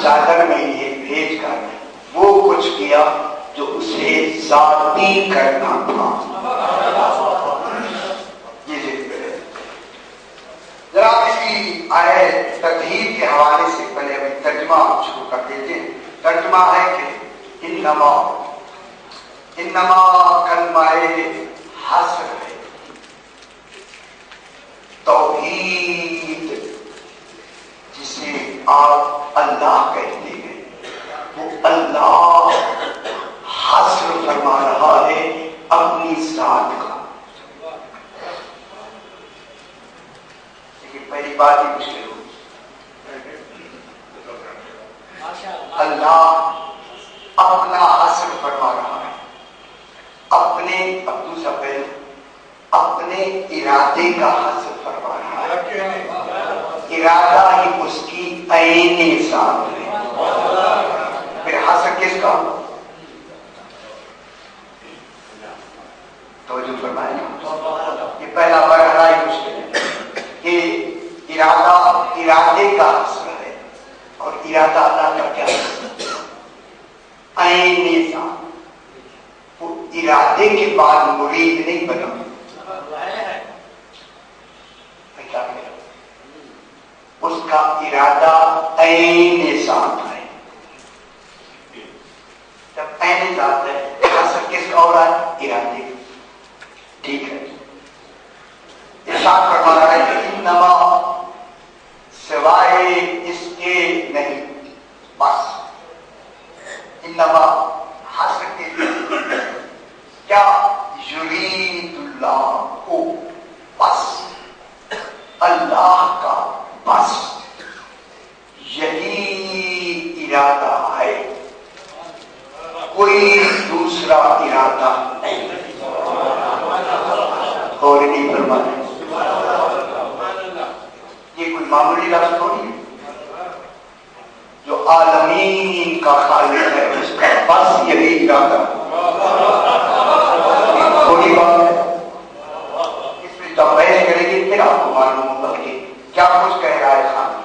چادر میں یہ بھیج کر وہ کچھ کیا جو اسے ذاتی کرنا تھا. ذرا اس کی آیت تطہیر کے حوالے سے پہلے ابھی ترجمہ شروع کر دیتے ہیں. ترجمہ ہے کہ انما کلمہ حسر ہے، توحید جسے آپ اللہ کہتے ہیں وہ اللہ حسر فرما رہا ہے اپنی ذات کا. لیکن پہلی بات ہی مشکل ہوگی. اللہ اپنا حسر فرما رہا ہے، اپنے دوسرا پہلو اپنے ارادے کا حسر فرما رہا ہے. ارادہ ہی اس کی عین ذات ہے. پھر حسر کس کا؟ توجہ فرمائیں. یہ پہلا مرحلہ ہی مشکل ہے کہ ارادے کا حسر ہے، اور ارادہ اللہ کا کیا ہے؟ عین ذات. وہ ارادے کے بعد مرید نہیں بنا. اس کا ارادہ عین ذات ہے. جب عین ذات ہے حسر کس کا ہو رہا ہے؟ ارادے. ٹھیک ہے. ارشاد فرما رہا ہے کہ انما سوائے اس کے نہیں، بس انما حسر کے کیا یرید اللہ کو، بس اللہ کا بس یہی ارادہ ہے، کوئی دوسرا ارادہ نہیں. اور نہیں فرمانا یہ کوئی معمولی لفظ تھوڑی ہے. جو عالمین کا خالق ہے اس کا بس یہی ارادہ تھوڑی بات ہے. اس میں جب بحث کریں گے پھر آپ کو معلوم ہوگا کہ کیا کچھ کہہ رہا ہے خالق.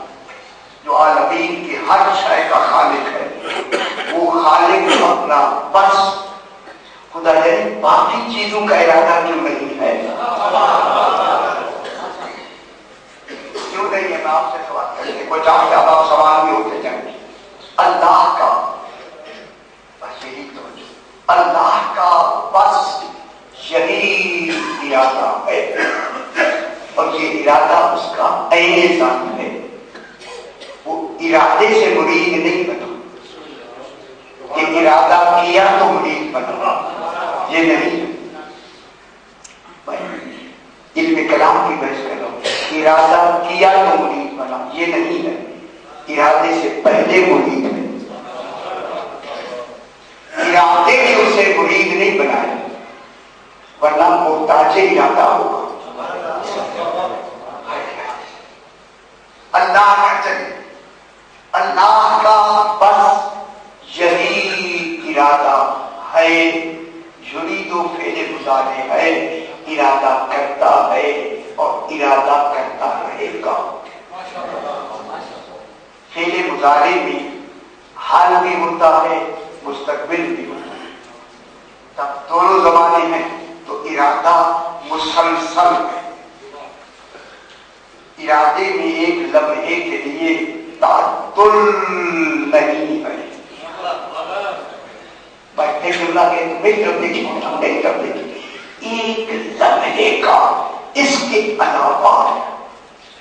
جو عالمین کے ہر شے کا خالق ہے وہ خالق اپنا بس خدا یعنی باقی چیزوں کا ارادہ کیوں نہیں ہے؟ کیوں نہیں ہے؟ میں آپ سے سوال کرتے کوئی چاہتے آپ سوال بھی ہوتے جائیں گے. اللہ کا بس یہی تو اللہ کا بس یہی ارادہ ہے، اور یہ ارادہ اس کا عین ذات ہے. وہ ارادے سے مرید نہیں بنا کہ ارادہ کیا تو مرید بنا، یہ نہیں ہے. علم کلام کی بحث کر رہا ہوں. ارادہ کیا تو مرید بنا، یہ نہیں ہے. ارادے سے پہلے مرید ہے. ارادے نے اسے مرید نہیں بنایا، ورنہ محتاج ارادہ ہوگا. اللہ کا چلے، اللہ کا بس یہی ارادہ ہے. یرید و فعل مضارع ہے، ارادہ کرتا ہے اور ارادہ کرتا رہے گا. فعل مضارع میں حال بھی ہوتا ہے، مستقبل بھی ہوتا ہے. تب دونوں زمانے ہیں تو ارادہ مسلسل ہے. ارادے میں ایک لمحے کے لیے تعطل نہیں ہے. بیٹھے اللہ کے میری طرف دیکھیے، میری طرف دیکھیے، ایک لمحے کا اس کے علاوہ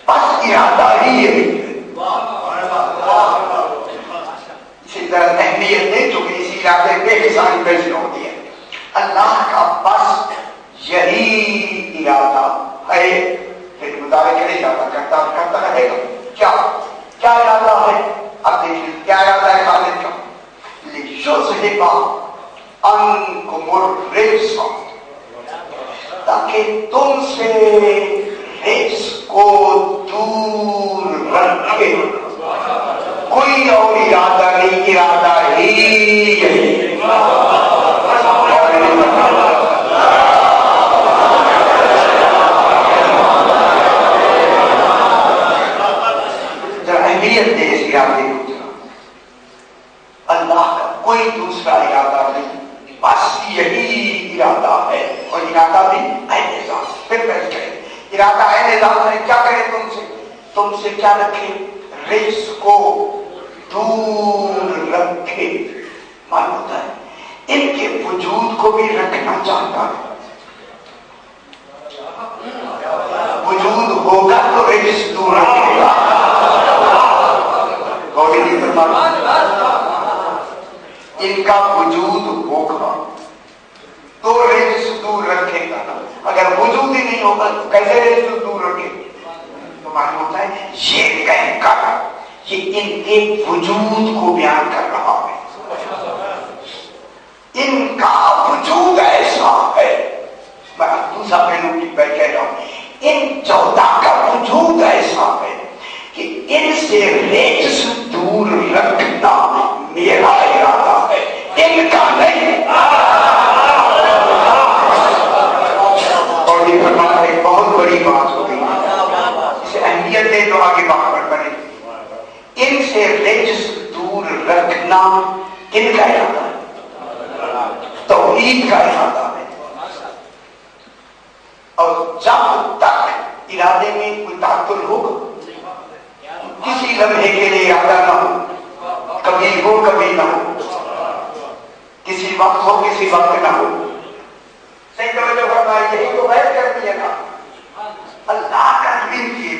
بس ارادہ ہی ہے. اسی طرح اہمیت ہے جو کہ اسی ارادے بے حسابی پیسے ہوتی ہے. اللہ کا بس یہی ارادہ ہے. پھر مطابق کرے ارادہ کرتا رہے گا. کیا ارادہ ہے؟ اب دیکھیے کیا ارادہ ہے خالق کا. لِيُذْهِبَ عَنْكُمُ الرِّجْسَ، تاکہ تم سے رجس کو دور رکھے. کوئی اور ارادہ نہیں، ارادہ ہی یہی. ذرا اہمیت دے اس ارادے کو. کوئی دوسرا ارادہ نہیں، بس یہی ارادہ ہے، اور ارادہ بھی اے نظام. پھر بیٹھ گئے ارادہ اے نظام ہے کیا کرے تم سے کیا رکھے؟ رزق کو دور رکھے. معلوم ہوتا ہے ان کے وجود کو بھی رکھنا چاہتا ہے. وجود ہوگا تو رزق دور رکھے گا. گوڑی نہیں فرمایا ان کا وجود ہوگا تو رزق دور رکھے گا. اگر وجود ہی نہیں ہوگا تو کیسے رزق دور رکھے؟ تو معلوم ہوتا ہے یہ کہہ کر یہ ان کے وجود کو بیان کر رہا ہے. ان کا وجود ایسا ہے. میں دوسرا پہلو کی میں کہہ رہا ہوں ان 14 کا وجود ایسا ہے کہ ان سے رزق دور رکھنا میرا ارادہ ہے، ان کا نہیں. اور یہ فرمانا ایک بہت بڑی بات ہو گئی، اسے اہمیت دے تو آگے بات بنے. ان سے رزق دور رکھنا کن کا ارادہ ہے؟ توحید کا ارادہ ہے. اور جب تک ارادے میں کوئی تعطل ہوگا، کسی لمحے کے لیے ارادہ نہ ہو، کبھی ہو کبھی نہ ہو، کسی وقت ہو کسی وقت نہ ہو. صحیح توجہ فرمائیں، یہی تو بحث کرتی ہے نا. اللہ کا ان کے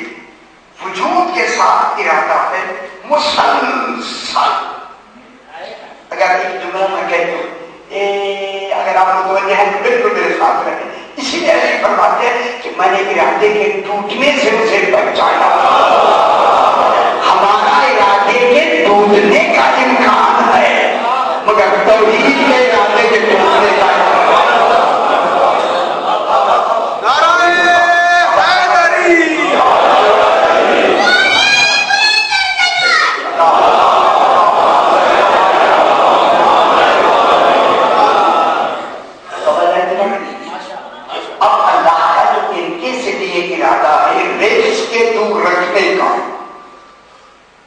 وجود کے ساتھ ارادہ ہے مسلسل. اگر ایک جملہ میں کہہ دوں اگر آپ متوجہ ہیں تو بالکل میرے ساتھ رہیں. اسی لیے ایسے فرماتے ہیں کہ میں نے ارادے کے ٹوٹنے سے اسے بچایا. ہمارا ارادے کے ٹوٹنے کا امکان ہے مگر توحید کے ارادے کے ٹوٹنے کا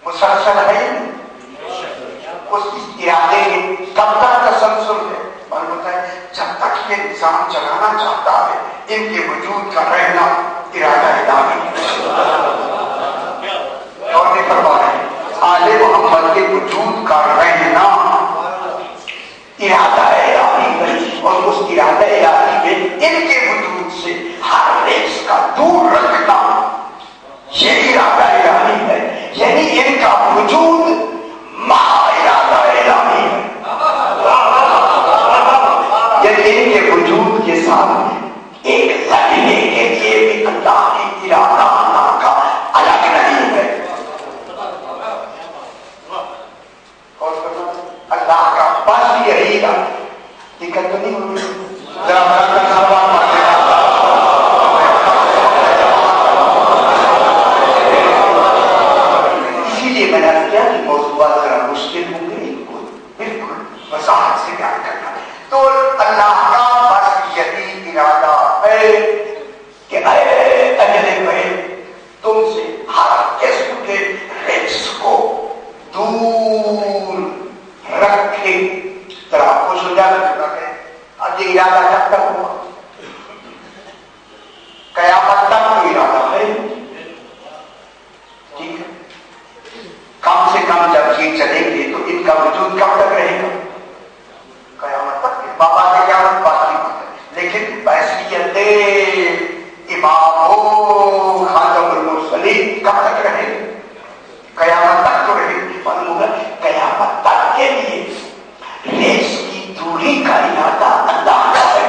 مسلسل ہے. اس ارادے میں کب تک تسلسل ہے؟ معلوم ہوتا ہے جب تک یہ نظام چلانا چاہتا ہے ان کے وجود کا رہنا ارادہ الہی. اور نہیں فرما رہے آل محمد کے وجود کا رہنا ارادہ الہی ہے. اور اس ارادہ الہی میں ان کے وجود سے ہر رزق کا دور رکھنا یہ ارادہ الہی ہے. یعنی ان کا وجود مہا ارادہ الہی ہے. یعنی ان کے وجود کے ساتھ ایک لمحے کے لیے بھی اللہ کی ارادہ اللہ کا الگ نہیں ہے. اور اللہ کا بس یہی ہے. دقت تو نہیں ہوگی ذرا وضاحت سے بیان کرنا. تو اللہ کا بس یہی ارادہ ہے کہ اے اہل بیت تم سے ہر قسم کے رزق کو دور رکھے. ذرا آپ کو سمجھا چکا ہے. اب یہ ارادہ کب تک ہوا؟ قیامت تک تو ارادہ ہے. ٹھیک ہے. کم سے کم جب یہ چلیں گے تو ان کا وجود کب تک رہے گا؟ قیامت تک. بابا نے قیامت بات نہیں مانتے لیکن بحثیت امام خاتم المرسلین کب تک رہے گا؟ قیامت تک تو رہے گی. معلوم ہوگا قیامت تک کے لیے رزق کی دوری کا ارادہ اللہ کا ہے.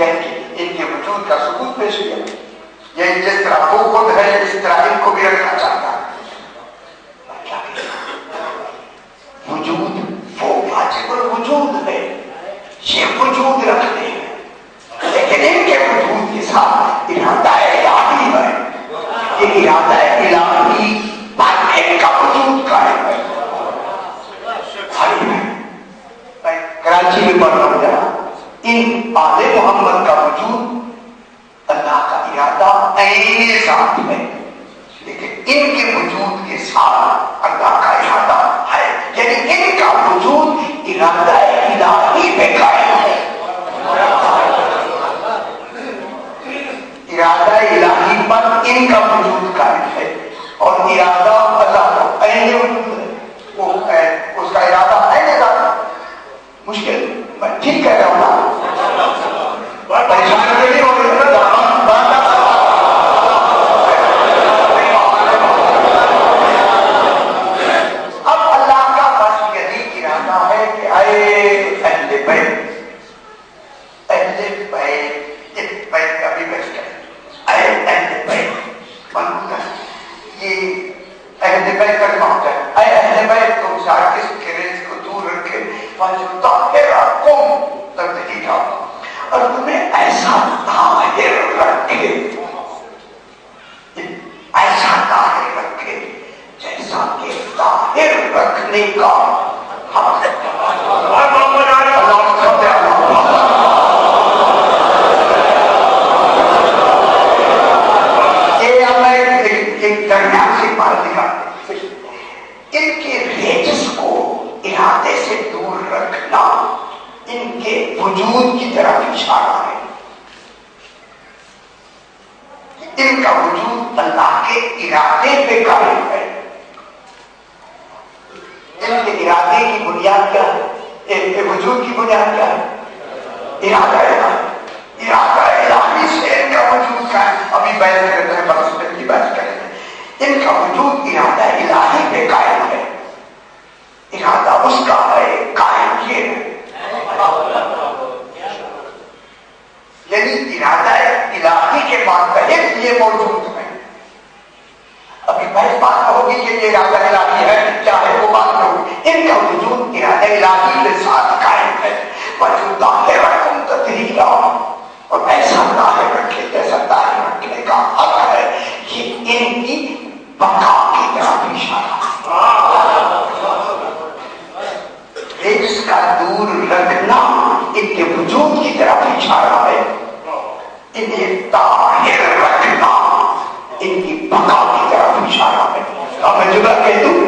کہہ کے ان کے وجود کا ثبوت پیش کیا. یہ جس طرح وہ خود ہے اس طرح ان کو بھی رکھنا چاہتا ہے. وجود وہ واجب الوجود ہے, یہ وجود رکھتے ہیں, لیکن ان کے وجود کے ساتھ ارادہ الہی ہے. یہ ارادہ الہی ان کا وجود قائم ہے. میں کراچی میں پڑھ رہا ہوں جا, ان آل محمد کا وجود اللہ کا ارادہ عین ذات ہے, لیکن ان کے وجود کے ساتھ اللہ کا ارادہ ہے. یعنی ان کا وجود ارادہ الہی پہ قائم ہے. ارادہ الہی پر ان کا وجود قائم ہے, اور ارادہ اللہ کا عین وجود ہے. وہ اس کا ارادہ عین ذات ہے. مشکل میں ٹھیک کہہ رہا ہوں نا, پریشان نہیں ہو رہی. اب اللہ کا بس یہی ارادہ ہے کہ اے اہل بیت, اہل بیت, اس بیت کا بھی بیت کریں. اے اہل بیت منگوتا ہے, یہ اہل بیت کا معنی ہے. اے اہل بیت تم سارے کس کریز کو دور رکھے اور تمہیں ایسا طاہر رکھے, ایسا طاہر رکھے جیسا کہ طاہر رکھنے کا حق ہے. یہ ہمیں ایک درمیان سے بات دکھاتے, ان کے ریجس کو ارادے سے دور رکھنا ان کے وجود کی طرف اشارہ ہے. ان کا وجود اللہ کے ارادے پہ قائم ہے. ان کے ارادے کی بنیاد کیا ہے؟ ان کے وجود کی بنیاد کیا ہے؟ ارادہ الہی. ارادہ الہی سے ان کا وجود کا ہے. ابھی بیان کرتے ہیں, پرسپیکٹ کی بات کریں گے. ان کا وجود ارادہ الہی پہ قائم ہے. ارادہ اس کا ہے, قائم یہ ہے. یعنی ارادہ الہی کے ماتحت یہ موجود ہے. ابھی پہلی بات ہوگی کہ یہ ارادہ الہی ہے, چاہے وہ بات نہ ہو. ان کا وجود ارادہ الہی کے ساتھ قائم ہے. وجود ظاہر رقم تدریرا, اور ایسا ظاہر رکھے جیسا ظاہر رکھنے کا حق ہے. یہ ان کی بقا کی طرف اشارہ ہے. اس کا دور رکھنا ان کے وجود کی طرف اشارہ ہے. انہیں طاہر رکھنا ان کی بقا کی طرف اشارہ ہے. اب میں جدا کہہ دوں,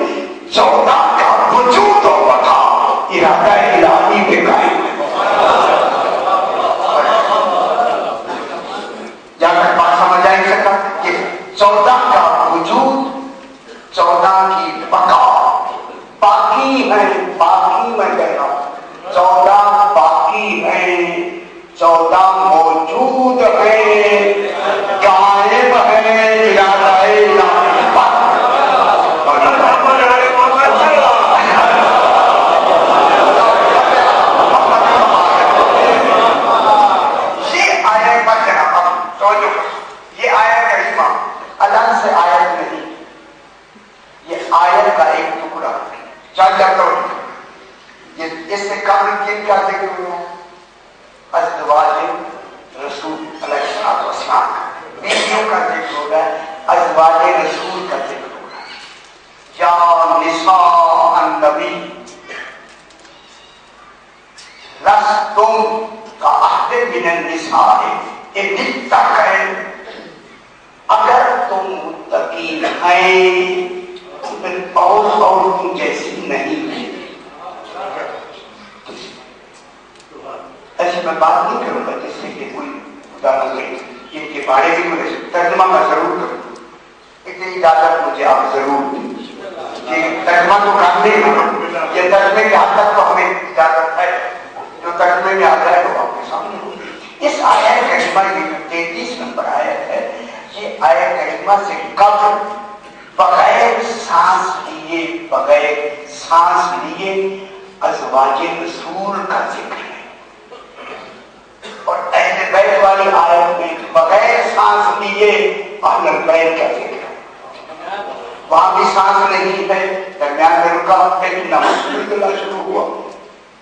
14 کا وجود و بقا ارادہ الہی پہ قائم ہے. جا کر بات سمجھ آئے سکتا کہ 14 کا وجود, 14 کی بقا باقی ہے. باقی میں کہہ رہا ہوں 14 باقی ہے, 14 موجود ہے, قائم ہے ارادہ الہی پر. یہ آیت پر جناب توجہ, یہ آیت کریمہ الگ سے آیت نہیں, یہ آیت کا ایک ٹکڑا. چل جاتا ہوں, اس سے قبل کن کا ذکر ہوا؟ ازواج رسول علیہ السلام, بیویوں کا ذکر ہو رہا ہے, ازواج رسول کا ذکر ہو رہا ہے. یا نساء النبی لستم کاحد من النساء ان اتقوا, اگر تم متقین ہیں اور عورتوں جیسی نہیں ہے. ایسی میں بات نہیں کروں گا جس سے کہ کوئی خدا نہ کرے ان کے بارے میں کوئی ترجمہ میں ضرور کروں. اتنی اجازت مجھے آپ ضرور دیں کہ ترجمہ تو کر دیں. یہ ترجمے کے حد تک تو ہمیں اجازت ہے, جو ترجمے میں آ جائے وہ آپ کے سامنے ہو. اس آیت کریمہ کی 33 نمبر آیت ہے. یہ آیت کریمہ سے قبل بغیر سانس لیے ازواج رسول کا ذکر ہے, اور اہل بیت لیے اہل بیت کا ذکر ہے. وہاں بھی سانس نہیں ہے, درمیان میں رکا ہے. انما یرید اللہ شروع ہوا,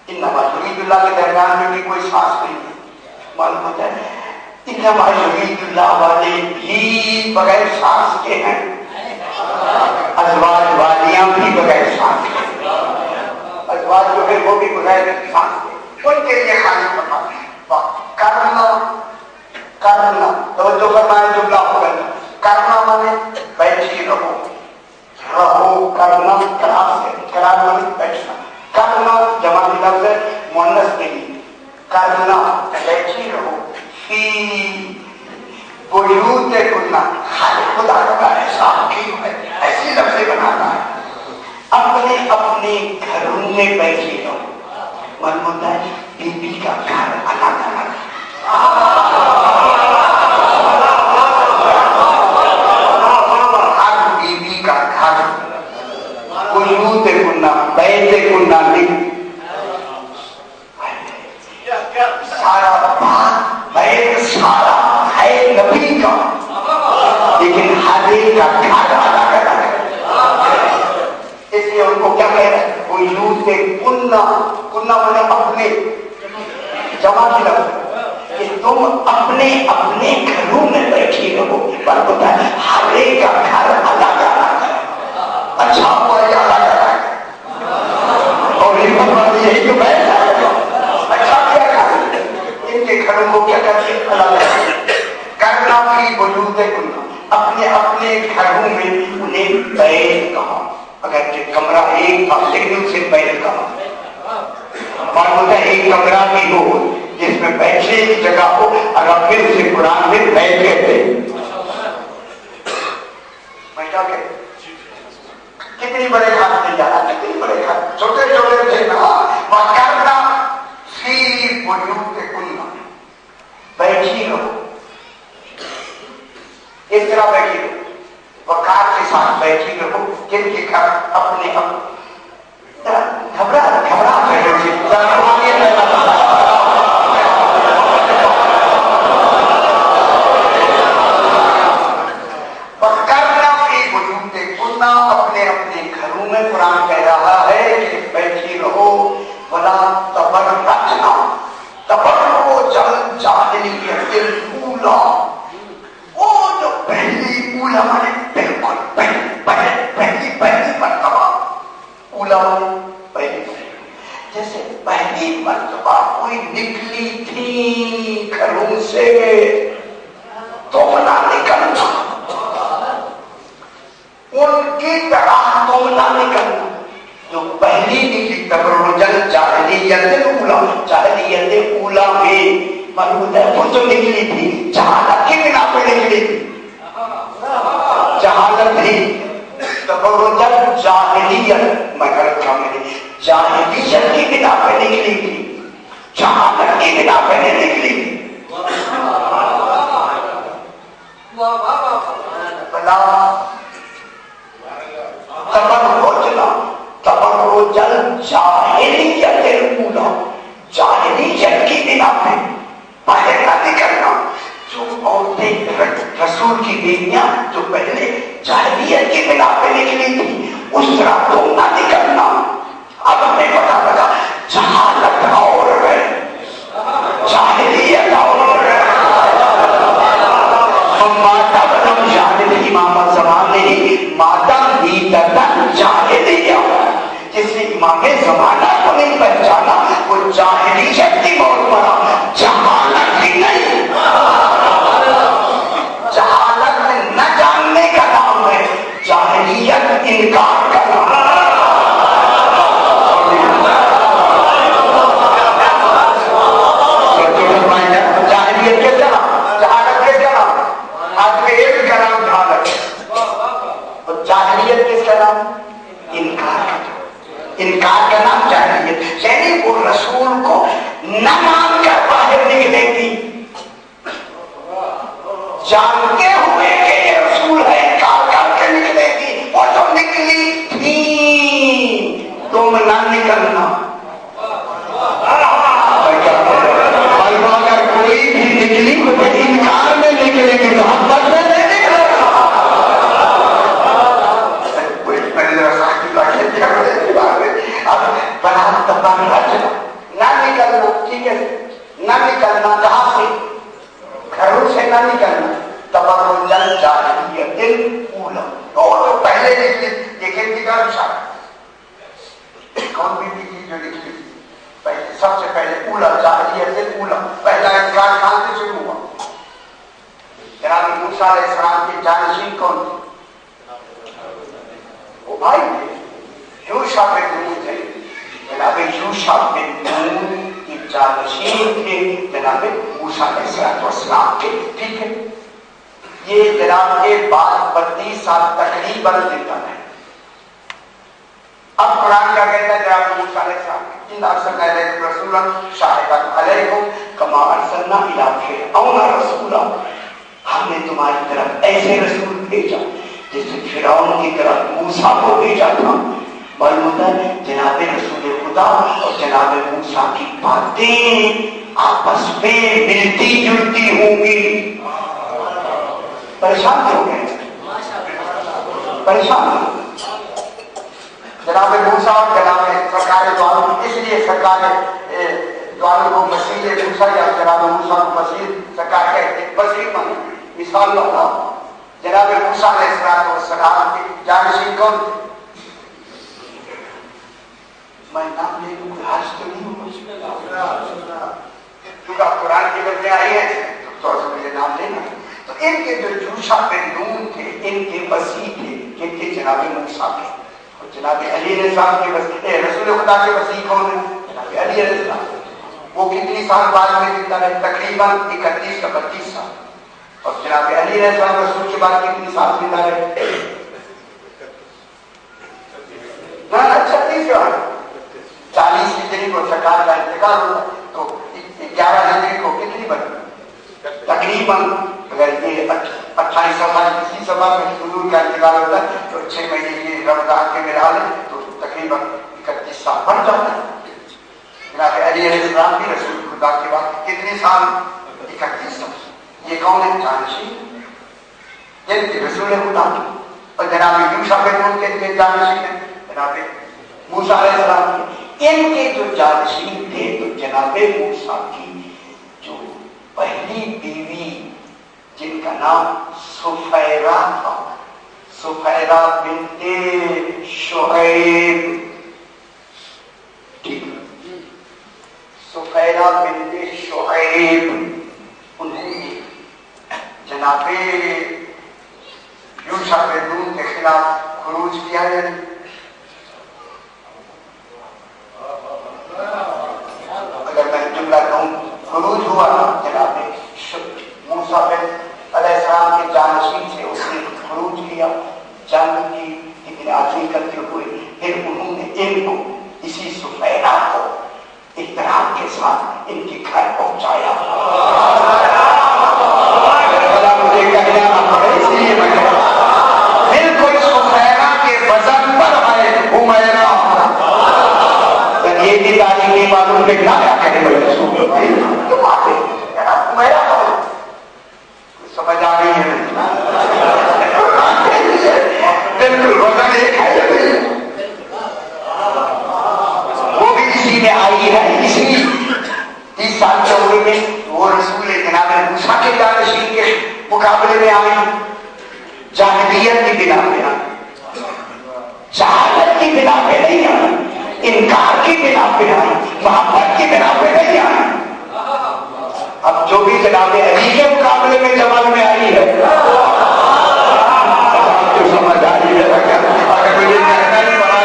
انما یرید اللہ کے درمیان میں بھی کوئی سانس نہیں ہے. معلوم ہوتا ہے انما یرید اللہ والے بھی بغیر سانس کے ہیں, ازواج والیاں بھی بغیر سانس کے, ازواج جو ہے وہ بھی بغیر سانس کے. ان کے لیے خالی کرنا کرنا توجہ فرمائے جملہ ہو گیا. کرنا مانے بیٹھی رہو, رہو کرنا قرار مانے بیٹھنا. کرنا جمع لفظ ہے مؤنث نہیں, کرنا بیٹھی رہو. فی بیوت کننا, خدا کا ایسا حکیم ہے, ایسی لفظیں بنانا ہے. اپنے اپنے گھروں میں بیٹھی رہو. معلوم ہوتا ہے بی بی کا گھر الگ الگ ہے. ہر بی بی کا گھر بیوت کننا, بیت کننا نہیں. سارا بات بیت سارا ہے نبی کا, لیکن ہر ایک کا گھر الگ الگ ہے. اس لیے ان کو کیا کہہ رہے ہیں, بیوت کننا. کننا مانے اپنے, جمع کی لفظ کہ تم اپنے اپنے گھروں میں بیٹھی رہو. پر ہوتا ہے ہر ایک کا گھر الگ الگ ہے. اچھا ہوا یہ الگ الگ ہے, اور یہی تو بیٹھ ہے. اچھا کیا کر ان کے گھروں کو کیا کرتے الگ الگ. کرنا بھی وجود کننا, اپنے اپنے گھروں میں انہیں بیت کہا. اگر کہ کمرہ ایک تھا لیکن اسے بیت کہا. معلوم ہوتا ہے ایک کمرہ بھی ہو جس میں بیٹھنے کی جگہ ہو, اگر پھر اسے قرآن میں بیت کہتے ہیں. میں کیا کہتے کتنی بڑے گھر نہیں جا رہا, کتنی بڑے گھر چھوٹے چھوٹے تھے نا. کرنا فی بیوت کننا, بیٹھی رہو. اس طرح بیٹھی رہو, وقار کے ساتھ بیٹھی رہو. جن کے گھر اپنے گھبرا اپنے اپنے گھروں میں. قرآن کہہ رہا ہے کہ بیٹھی رہو. ولا تبرجنا تبرج الجاہلیۃ الاولی, وہ جو پہلی اولی مانے بالکل پہلی مرتبہ. اولی پہلی, جیسے پہلی مرتبہ کوئی نکلی تھی گھروں سے تم نہ نکلنا, ان کی طرح تم نہ نکلنا. جو پہلی نکلی تبرج الجاہلیۃ الاولی, جاہلیت اولی میں معلوم ہوتا ہے وہ جو نکلی تھی جہالت کی بنا پہ نکلی تھی. جہالت ہی تبرج الجاہلیت, مگر جاہلیت کی بنا پہ نکلی تھی, جہالت کی بنا پہ نہیں نکلی تھی. بلا تبرج الجاہلیۃ الاولی, جاہلیت کی بنا پہ باہر نہ نکلنا. جو عورتیں رسول کی بیویاں جو پہلے جاہلیت کی بنا پہ نکلی تھی اس طرح تم نہ نکلنا. اب ہمیں پتا لگا جہالت اور ہے, جاہلیت اور ہے. ماتا بنم جاہل امام زمان نہیں, ماتا بیدتن جاہلیہ. جس نے امام زمانہ کو نہیں پہچانا وہ جاہلیت کی موت مرا, جہالت ہی نہیں. جہالت نہ جاننے کا نام ہے, جاہلیت انکار کا نام ہے. جاہلیت کے جنم, جہالت کے جنم. آج میں ایک کا نام جہالت ہے, اور جاہلیت کس کا نام؟ انکار کا. انکار کا نام جاہلیت. یعنی وہ رسول کو نہ مان کر باہر نکلے گی, جانتے ہوئے کہ یہ رسول ہے انکار کر کے نکلے گی. وہ تو نکلی تھی, تم نہ نکلنا. اگر کوئی بھی نکلی تو انکار میں نکلے گی, محبت میں نکلنا کہاں سے؟ گھروں سے نہ نکلنا. تبرجل جاہلیت الاولی. اور جو پہلے دیکھیں گے کون بھی جو لکھی پہلے سب سے پہلے اولا جاہلیت الاولی. پہلا انکار کہاں سے شروع ہوا؟ جناب موسیٰ علیہ السلام کے جانشین کون تھے؟ وہ بھائی تھے، یوشع بن نون تھے. جناب یوشع بن نون کے جانشین تھے جناب موسیٰ علیہ السلام کے. ٹھیک ہے، یہ جناب کے بعد 32 سال تقریباً زندہ ہے. اب قرآن کا کہتا ہے جناب موسیٰ علیہ السلام ان ارسلنا الیکم رسولا شاہدا علیکم کما ارسلنا الی فرعون رسولا. ہم نے تمہاری طرف ایسے رسول بھیجا جیسے فرعون کی طرف موسیٰ کو بھیجا تھا. معلوم ہوتا ہے جناب رسول خدا اور جناب موسیٰ کی باتیں آپس میں ملتی جلتی ہوں گی. پریشان ہو گئے، پریشان ہو جناب موسیٰ اور جناب سرکار دواروں. اس لیے سرکار دواروں کو مسیح موسیٰ یا جناب موسیٰ کو مسیح سرکار کہتے ہیں. مسیح من مثال بتا. جناب موسیٰ علیہ السلام کے جانشین کون تھے؟ میں نام لے لوں حج تو نہیں ہوں کیونکہ قرآن کی باتیں آئی ہیں تو مجھے نام لینا. تو ان کے جو یوشع بن نون تھے ان کے وسیع تھے جن کے جناب موسیٰ کے. اور جناب علی علیہ السلام کے وسیع رسول خدا کے وسیع کون ہیں؟ جناب علی علیہ السلام. وہ کتنی سال بعد میں زندہ رہے؟ تقریباً 31 یا 32 سال. اور جناب علی علیہ السلام رسول کے بعد کتنی سال زندہ رہے؟ 36 سال. 40 ہجری کو سرکار کا انتقال ہوتا تو 11 ہجری کو کتنی بنی؟ تقریباً اگر یہ 28 سال کسی سبا میں حضور کا انتقال ہوتا ہے تو 6 مہینے یہ رمضان کے ملا لیں تو تقریباً 31 سال بڑھ جاتا ہے. جناب علی علیہ السلام بھی رسول خدا کے بعد کتنے سال؟ 31 سال. یہ کون ہے؟ جانشین جن کے رسول خدا کی. اور جناب یوشع بن نون کے جانشین ہیں جناب موسیٰ علیہ السلام کے. ان کے جو جانشین تھے تو جناب موسیٰ کی جو پہلی بیوی جن کا نام سفیرہ تھا، سفیرہ بنت شعیب. ٹھیک، سفیرہ بنت شعیب انہوں نے جناب یوشع بن نون کے خلاف خروج کیا ہے. اگر میں جملہ کہوں خروج ہوا جناب موسیٰ علیہ السلام کے جانشین سے اس نے خروج کیا، جنگ کی، لیکن آخری کرتے ہوئے پھر انہوں نے ان کو اسی سفیرہ کو احترام کے ساتھ ان کے گھر پہنچایا. مجھے کہنا نہ پڑے اس لیے میں کہہ رہا ہوں بالکل سفیرہ کے وزن پر ہے حمیرہ. یہ بھی تاریخ نہیں معلوم کہ کیا کہنے والے تم آتے حمیرہ سمجھ آ گئی ہے بالکل وزن ایک ہے. وہ بھی اسی میں آئی ہے. اسی 30 سال کے عمر میں وہ رسول جناب موسیٰ کے جانشین کے مقابلے میں آئی. جاہلیت کی بنا پہ آئی، جہالت کی بنا پہ نہیں آئی، انکار کی بنا پہ آئی، محبت کی بنا پہ نہیں آئی. اب جو بھی جناب علی کے مقابلے میں جمال میں آئی ہے تو سمجھ آ رہی ہے. اگر مجھے کہنا نہیں بنا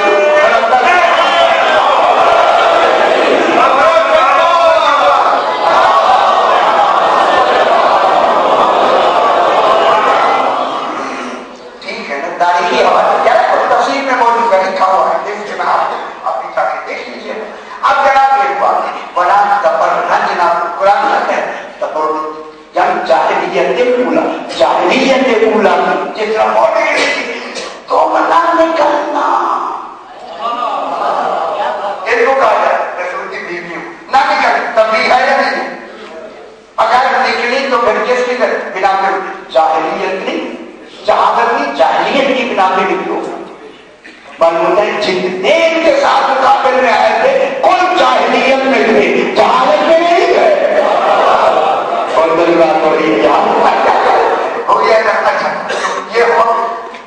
ٹھیک ہے نا. تاریخی حوالہ کیا ہے تفسیر میں موجود ہے، لکھا ہوا ہے، دیکھ کے آپ بھی جا کے دیکھ لیجیے. اب جناب ایک بات بڑا تبرج جناب قرآن ہے جاہلیت اولی، جاہلیت اولی جس طرح موڈرن تو منع نہیں کرنا. ان کو کہا جائے رسول کی بیوی نہ نکل تب بھی ہے یا نہیں؟ اگر نکلی تو پھر کس کی بنا پہ؟ جاہلیت نہیں، جہالت نہیں، جاہلیت کی بنا پہ نکلو. معلوم ہوتا ہے جتنے ان کے ساتھ مقابل میں آئے تھے کل جاہلیت میں تھے، جہالت میں نہیں تھے. تھوڑی یاد ہو گیا نا. اچھا یہ ہو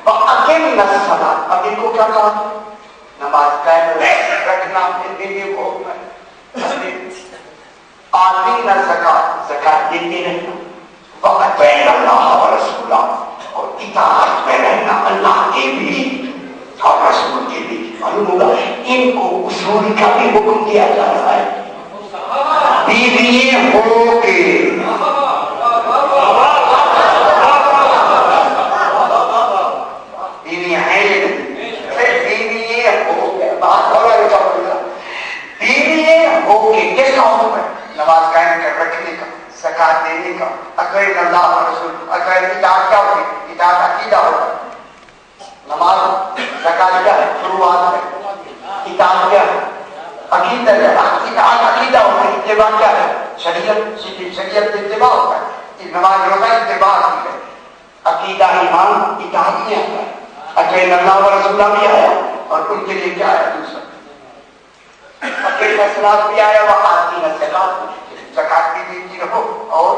اکیم نسلا. اب ان کو کیا کہا؟ نماز قائم رکھنا. بیوی کو آتی نہ زکات دیتے رہنا. وَأَطِیعُوا اللَّهَ وَرَسُولَهُ. اور اطاعت میں رہنا اللہ کی بھی اور رسول کی بھی. معلوم ہوگا ان کو اصول کا بھی حکم دیا جا رہا ہے. بیوی ہو کے بیوی ہے بیوی ہو کے بات ہو رہا ہے. بیوی ہو کے کس کا حکم ہے؟ نماز قائم کر رکھنے کا, زکات دینے کا. اطیعوا اللہ و رسول. اطاعت کیا ہوگی؟ اطاعت عقیدہ ہوگا. نماز زکات کیا ہے؟ شروعات ہے. اطاعت کیا ہے؟ عقیدہ ہے. اطاعت عقیدہ ہوتا ہے. اتباع کیا ہے؟ شریعت اتباع ہوتا ہے. نماز روزہ اتباع کی ہے. عقیدہ ایمان اطاعت میں آتا ہے. اطیعوا اللہ و رسول بھی آیا اور ان کے لیے کیا ہے دوسرا فیصلات بھی آیا. وہ آتی ہے زکات. زکات بھی دیتی رہو اور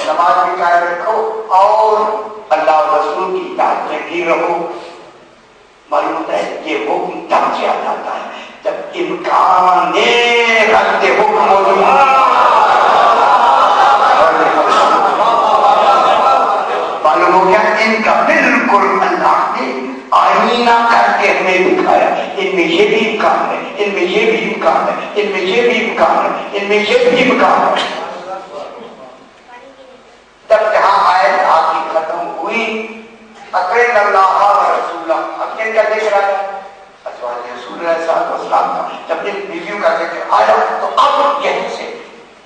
نماز بھی قائم رکھو اور اللہ اور رسول کی اطاعت میں بھی رہو. معلوم ہوتا ہے یہ حکم تب کیا جاتا ہے جب امکان رد حکم موجود. معلوم ہو گیا ان کا بالکل اللہ نے آئینہ کر کے ہمیں دکھایا. ان میں یہ بھی امکان ہے, ان میں یہ بھی امکان ہے, ان میں یہ بھی امکان ہے, ان میں یہ بھی امکان ہے. جب جہاں آیت آخری ختم ہوئی اطیعوا اللہ و رسولہ. اب کیا دیکھ رہا ہے؟ ازواج رسول اللہ صلی اللہ علیہ وسلم کا جب ان بیویوں کا ذکر آیا تو اب یہیں سے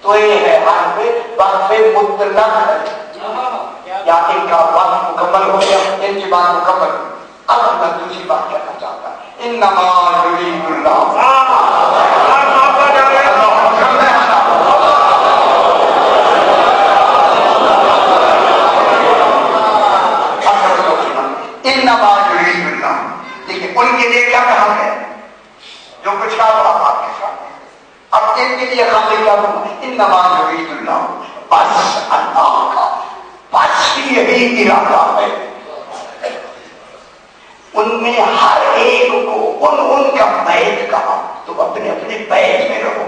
تو یہ ہے حرف وقف مطلق یا ان کا وقت مکمل ہو گیا, ان کی بات مکمل. اب میں دوسری بات کہنا چاہتا ہوں. انما یرید اللہ انما یرید اللہ. دیکھیں ان کے لیے کیا کہا ہے جو کچھ کہا وہ آپ کے سامنے. اب ان کے لیے خالی کیا کہا؟ انما یرید اللہ. بس اللہ کا بس یہی ارادہ ہے. ان میں ہر ایک کو ان کا بیت کہا. تم اپنے اپنے بیت میں رہو.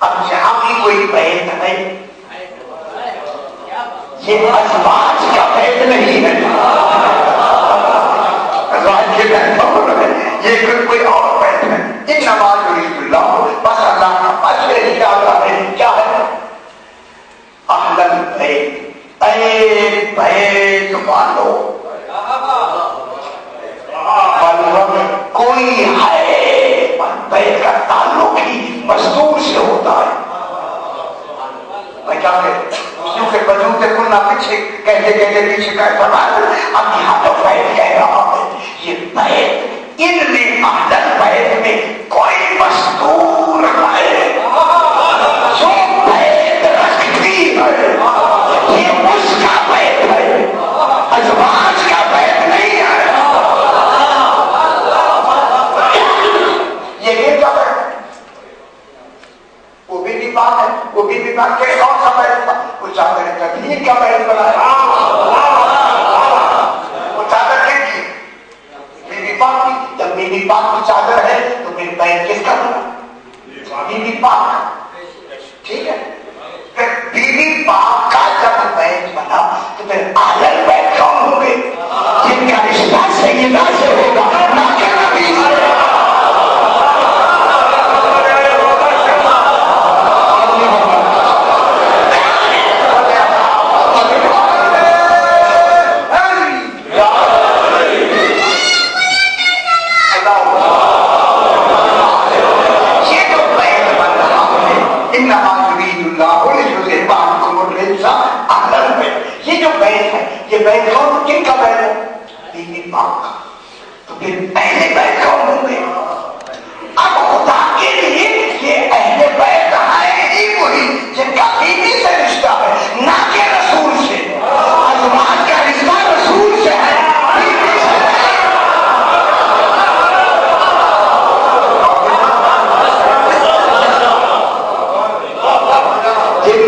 اب جہاں بھی کوئی بیت ہے یہ ازواج کا بیت نہیں ہے. ازواج کے بیت یہ کوئی اور بیت ہے. انما یرید اللہ. بس اللہ کا بس یہی ارادہ ہے. کیا ہے؟ اہل البیت. اے بیت والو. کوئی ہے بیت کا تعلق ہی مزدور سے ہوتا ہے. میں کیا کہتا کیونکہ وجود کلنا پیچھے کہتے پیچھے کہہ فرمایا. اب یہاں تو بیت کہہ رہا ہے. یہ بیت ان میں اہل بیت میں کوئی مزدور ہے جو بیت رکھتی ہے. یہ اس کا بیت ہے, ازواج کا بیت نہیں ہے. وہ بھی پاک کے کون سا بیت تھا؟ وہ چادر تطہیر کا بیت بنایا. وہ چادر کیا کی؟ بی بی پاک کی. جب بی بی پاک کی چادر ہے تو پھر بیت کس کا بنا؟ بی بی پاک. ٹھیک ہے. پھر بی بی پاک کا جب بیت بنا تو پھر اہل بیت کون ہوں گے؟ جن کا رشتہ سیدہ سے ہوگا نہ کہ نبی سے. یہ جو بیت ہے یہ بیت کون کن کا بیت ہے؟ بی بی پاک کا. تو پھر پہلے بیت کون ہوں گے؟ اب خدا کے لیے یہ اہل بیت ہے ہی وہی جن کا بی بی سے رشتہ ہے نہ کہ رسول سے. ازواج کا رشتہ رسول سے ہے, بی بی سے جن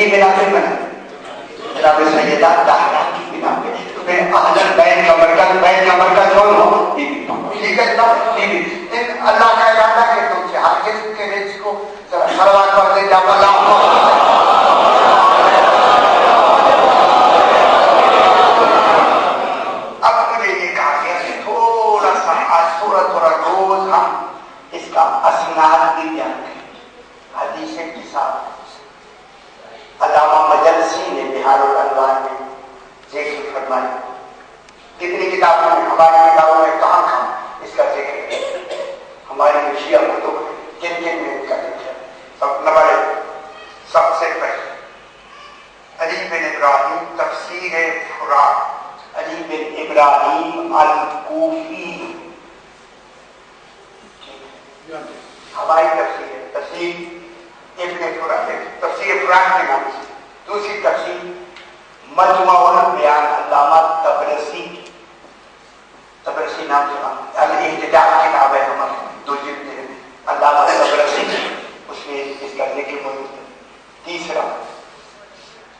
کی بنا پہ بنا جناب سیدہ طاہرہ کی بنا پہ تمہیں اہل بیت کا مرکز کون ہو؟ ٹھیک ہے جناب اللہ کا ارادہ کہ تم سے ہر قسم کے رزق کو سلوات پڑھتے جب اللہ اب مجھے یہ کہا گیا کہ تھوڑا سا آج تھوڑا روز ہم اس کا اسناد بھی بیان کریں حدیث کے ساتھ علامہ مجلسی نے بہار الانوار میں ذکر فرمایا کتنی کتابوں میں ہماری کتابوں میں کہاں اس کا ذکر ہے ہماری شیعہ کتب جن میں اس کا ذکر ہے سب سے پہلے علی بن ابراہیم تفسیر فراق علی بن ابراہیم الکوفی ہماری تفسیر ابن فراق تفسیر فراق کے نام سے دوسری تفسیر مجمع البیان علامہ طبرسی نام سے الاحتجاج کتاب ہے ہمارے دو جلد ہے علامہ طبرسی اس میں اس کا ذکر موجود ہے تیسرا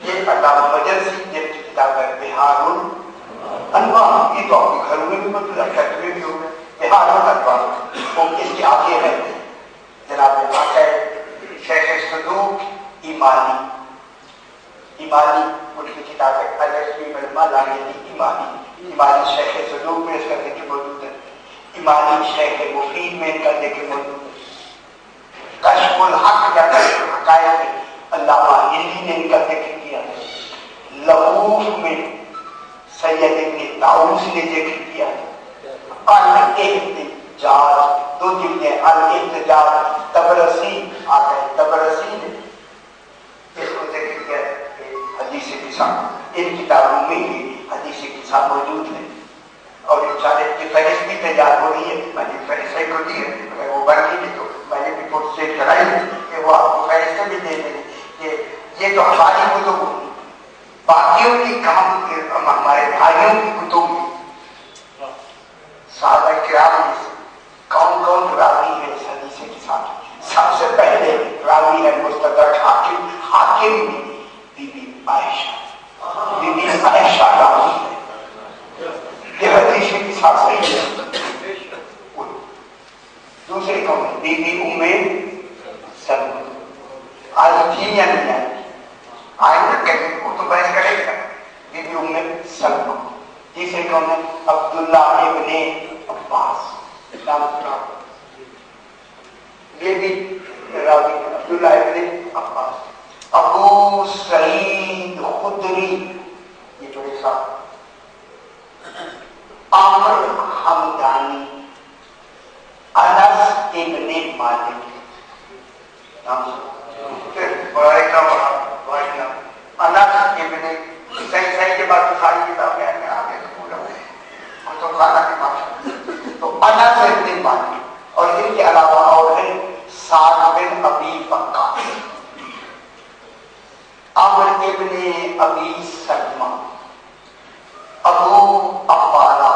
یہ علامہ مجلسی جن کی کتاب ہے بہار الانوار یہ تو آپ کے گھروں میں بھی موجود ہے فیکٹری میں بھی ہوگا بہار الانوار وہ اس کے آگے ہے جناب آقا شیخ صدوق ایمانی ان کی کتاب ہے ایمانی شیخ صدوق میں اس کا ذکر موجود ہے ایمانی شیخ مفید میں ان کا ذکر موجود ہے کشف الحق یا کشف الحقائق میں علامہ ہندی نے ان کا ذکر کیا ہے لغوف میں سید ابن طاؤس نے ذکر کیا ہے الاحتجاج دو جلدیں الاحتجاج طبرسی آتا ہے طبرسی نے اس کو ذکر کیا ہے حدیث قصہ ان کتابوں میں یہ حدیث قصہ موجود ہے اور انشاءاللہ کی فہرست بھی تیار ہو رہی ہے میں نے فہرست کو دی ہے اگر وہ بن گئی تو میں نے بھی پروسیس کرائی کہ وہ آپ کو فہرستیں بھی دے دیں کہ یہ تو ہماری کتب ہوگی باقیوں کی کام ہمارے بھائیوں کی کتب میں صحابہ کرام میں سے کون راوی ہے اس حدیث کے ساتھ سب سے پہلے راوی ہے مستدرک حاکم بی بی عائشہ راوی ہے یہ حدیث کے ساتھ صحیح ہے دوسرے کون ہے بی بی ام سلمہ آج تھی یا نہیں آئی نا کہیں وہ تو بحث کرے گا بی بی ام سلمہ تیسرے کون ہے عبداللہ ابن عباس یہ بھی راوی عبداللہ ابن عباس ابو سعید خدری یہ بڑے صاحب عامر حمدانی انس ابن مالک نام پھر بڑا انس ابن صحیح کے بعد ساری کتابیں آگے پورا تو خانہ کے پاس تو انس ابن مالک اور ان کے علاوہ اور ہے سعد بن ابی وقاص عمر ابن ابی سلمہ ابو عبادہ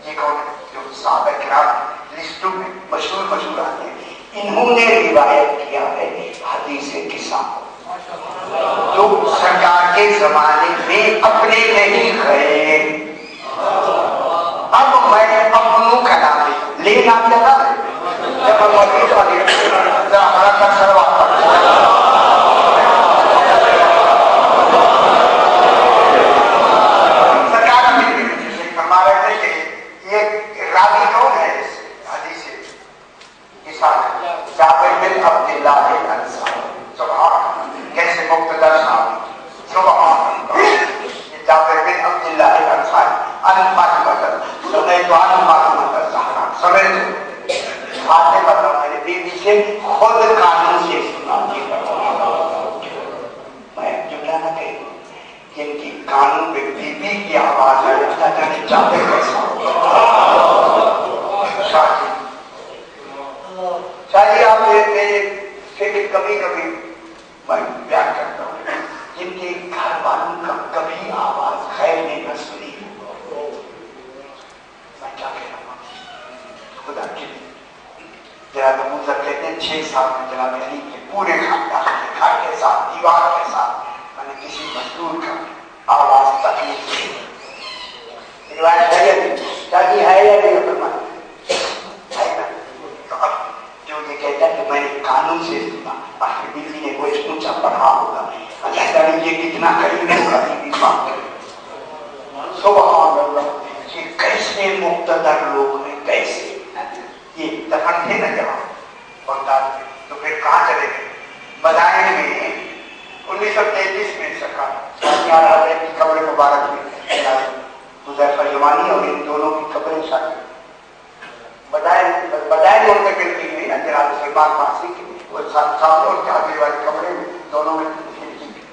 یہ کون ہے جو صحابہ کرام لسٹوں میں مشہور آتے ہیں انہوں نے روایت کیا ہے حدیث قصہ جو سرکار کے زمانے میں اپنے نہیں گئے اب میں اپنوں کا نام لے نام لیتا ہے جب ہمارا خود قانون سے سنا میں جملہ نہ کہوں جن کی قانون پہ بی بی کی آواز ہے اللہ جانے چاہتے کیسا چاہیے آپ فکر کبھی کبھی میں بیان کرتا ہوں جن کے گھر والوں کا کبھی آواز خیر نے نہ سنی میں کیا کہہ رہا ہوں خدا کے لیے جناب ابو ذر کہتے ہیں 6 سال میں جناب علی کے پورے خاندان کے گھر کے ساتھ دیوار کے ساتھ کسی مزدور کا آواز تکلیف سے روایت ہے یا نہیں؟ شادی ہے یا نہیں؟ فرمایا ہے نا؟ تو اب جو یہ کہتا ہے کہ میں نے قانون سے سنا، آپ کی بیوی نے کوئی اونچا پڑھا ہوگا، اللہ تعالیٰ یہ کتنا قریب ہوگا بیوی ماں کرے. سبحان اللہ، یہ کیسے مقتدر لوگ ہیں، کیسے یہ دفن تھے نا جہاں بغداد میں، تو پھر کہاں چلے گئے؟ مدائن میں 1933 میں سرکار ساتھیار حضرت کی قبر مبارک میں حذیفہ یمانی اور ان دونوں کی قبریں شامل مدائن منتقل کی گئی نا جناب سلمان فارسی کی، وہ سامنے اور آگے والی قبریں میں دونوں میں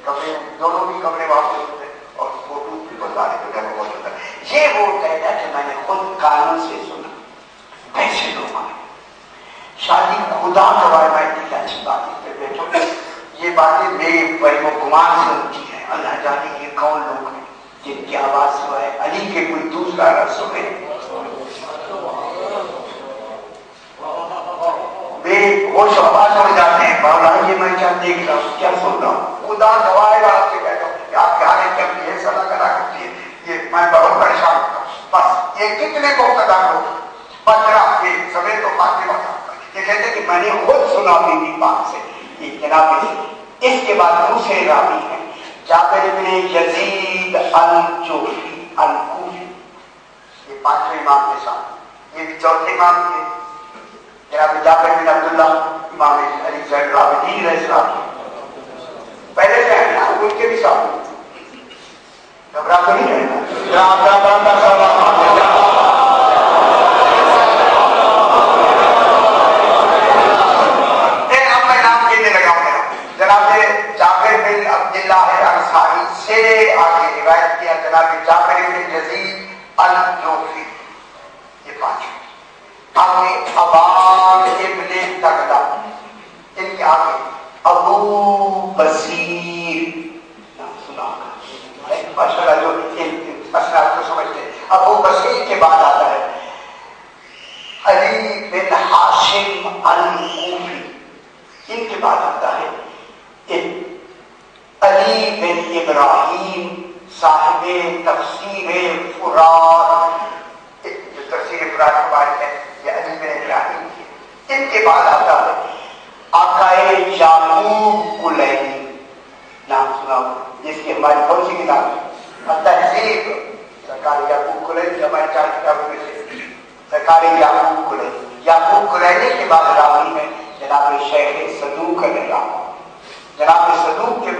قبریں، دونوں کی قبریں وہاں پہ ہوتے اور فوٹو بھی بتانے کو جگہ موجود ہے. یہ وہ کہتا ہے کہ میں نے خود قانون سے سنا. کیسے لوگ ہیں شادی خدا گواہ، میں اتنی اچھی بات پہ بیٹھو، یہ باتیں میرے وہم و گمان سے ہوتی ہیں. اللہ جانے یہ کون لوگ ہیں جن کی آواز سوائے علی کے کوئی دوسرا نہ سنے. میرے ہوش و حواس ہو جاتے ہیں، مولا یہ میں کیا دیکھ رہا ہوں، کیا سن رہا ہوں. خدا گواہ آپ سے بیٹھو کہ آپ کے آنے کے لیے صلاح کرا کرتی ہے، یہ میں بہت پریشان ہوتا ہوں. بس یہ کتنے مقتدر لوگ پترا کے سمے تو فاطمہ کا یہ کہتے ہیں کہ میں نے خود سنا بی بی پاک سے. یہ جناب اس کے بعد دوسرے راوی ہیں جابر بن یزید الجوفی الکوفی، یہ پانچویں امام کے ساتھ، یہ بھی چوتھے امام تھے جناب جابر بن عبداللہ امام علی زین العابدین علیہ السلام. پہلے سے ہیں نا ان کے بھی ساتھ گھبرا تو نہیں رہنا. جناب جابر بن عبداللہ انصاری سے آگے روایت کیا جناب جابر بن یزید الجوفی، یہ پانچ. آگے ابان ابن تغلب، ان کے آگے ابو بصیر، نام سنا ماشاءاللہ جو اسناد کو سمجھتے ہیں. ابو بصیر کے بعد آتا ہے علی بن ہاشم الکوفی، ان کے بعد آتا ہے علی بن ابراہیم صاحب تفسیر فرات، جو تفسیر فرات کے بارے ہے یہ علی بن ابراہیم کی. ان کے بعد آتا ہے آقائے یعقوب کلینی، نام سنا جس کی ہماری کون سی کتاب تہذیب، سرکار یعقوب کلینی ہماری 4 کتابوں میں سے سرکار یعقوب کلینی. یعقوب کلینی کے بعد راوی ہے جناب شیخ صدوق علیہ الرحمہ. جناب صدوق کے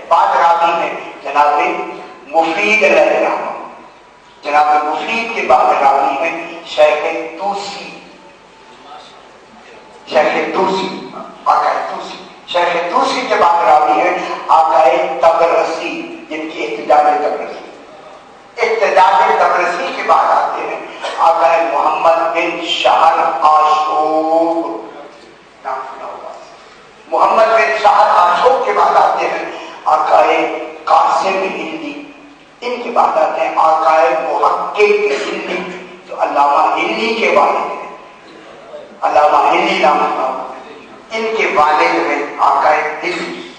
بعد راوی ہیں جناب مفید علیہ الرحمہ. جناب مفید کے بعد راوی ہیں شیخ توسی، شیخ توسی آقائے توسی. شیخ توسی کے بعد راوی ہیں آقائے تبرسی، جن کی احتجاج تبرسی. احتجاج تبرسی کے بعد آتے ہیں آقائے محمد بن شہر آشوب، نام سنا ہوگا. محمد بن شہر آشوب کے بعد آتے ہیں آقائے قاسم ہندی. ان کے بعد آتے ہیں آقائے محقق ہندی، جو علامہ ہندی کے والد ہیں. علامہ ہندی نام سنا ہوگا. ان کے والد ہیں آقائے ہندی.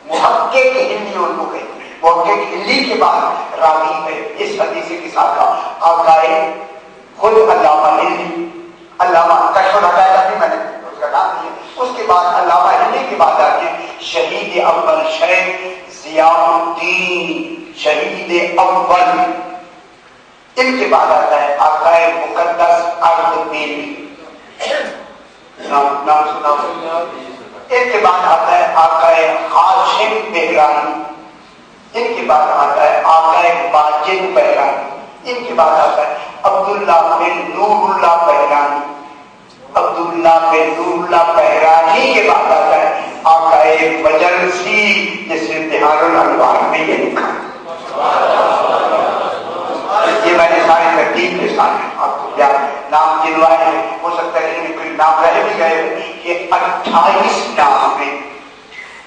محقق ہندی ان کو کہتے ہیں. محقق ہندی کے بعد راوی ہے اس حدیث کے ساتھ آقائے خود علامہ ہندی. علامہ کشف الحقائق بھی میں نے اس کا نام دیا. اس کے بعد علامہ ہندی کے بعد آتے ہیں شہید اول شیخ ضیاء الدین شہید اول. ان کے بعد آتا ہے آقائے مقدس ارد بیلی، نام سنا. ان کے بعد آتا ہے آقائے ہاشم بحرانی. ان کے بعد آتا ہے آقائے ماجد بحرانی. ان کے بعد آتا ہے عبداللہ بن نور اللہ بحرانی. عبداللہ بن نور اللہ بحرانی کے بعد آتا ہے آقائے مجلسی، جس نے بہار الانوار میں یہ لکھا. یہ میں نے ساری ترتیب کے ساتھ آپ کو کیا نام گنوائے ہیں. ہو سکتا ہے کہ کوئی نام رہ بھی گئے. یہ 28 نام ہیں